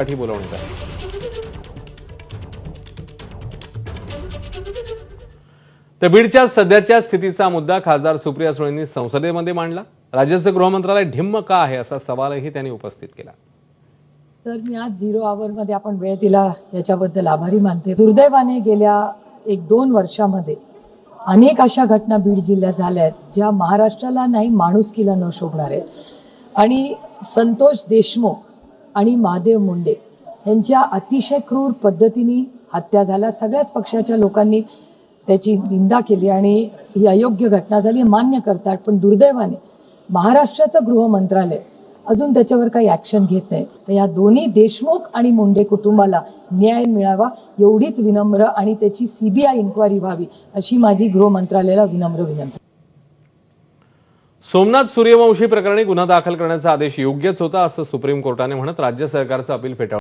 साठी बोलवण्यात आले। तर बीडच्या सध्याच्या स्थितीचा मुद्दा खासदार सुप्रिया सुळेंनी संसदेमध्ये मांडला। राज्याचं गृहमंत्रालय ढिम्म का आहे असा सवालही त्यांनी उपस्थित केला। तर मी आज 0 आवरमध्ये आपण वेळ दिला याच्याबद्दल आभारी मानते। दुर्दैवाने गेल्या 1-2 वर्षामध्ये अनेक अशा घटना बीड जिल्ह्यात झाल्या आहेत ज्या महाराष्ट्राला नाही माणुसकीला न शोभणार आहेत आणि संतोष देशमुख आणि महादेव मुंडे यांच्या अतिशय क्रूर पद्धतीने हत्या झाल्या। सगळ्याच पक्षाच्या लोकांनी त्याची निंदा केली आणि ही अयोग्य घटना झाली मान्य करतात, पण दुर्दैवाने महाराष्ट्राचं गृह मंत्रालय अजून त्याच्यावर काही ऍक्शन घेत नाही। तर या दोन्ही देशमुख आणि मुंडे कुटुंबाला न्याय मिळावा एवढीच विनम्र आणि त्याची सीबीआय इन्क्वायरी व्हावी अशी माझी गृह मंत्रालयाला विनम्र विनंती। सोमनाथ सूर्यवंशी प्रकरणी गुन्हा दाखल करण्याचा आदेश योग्यच होता असं सुप्रीम कोर्टाने म्हणत राज्य सरकारचं अपील फेटाळलं।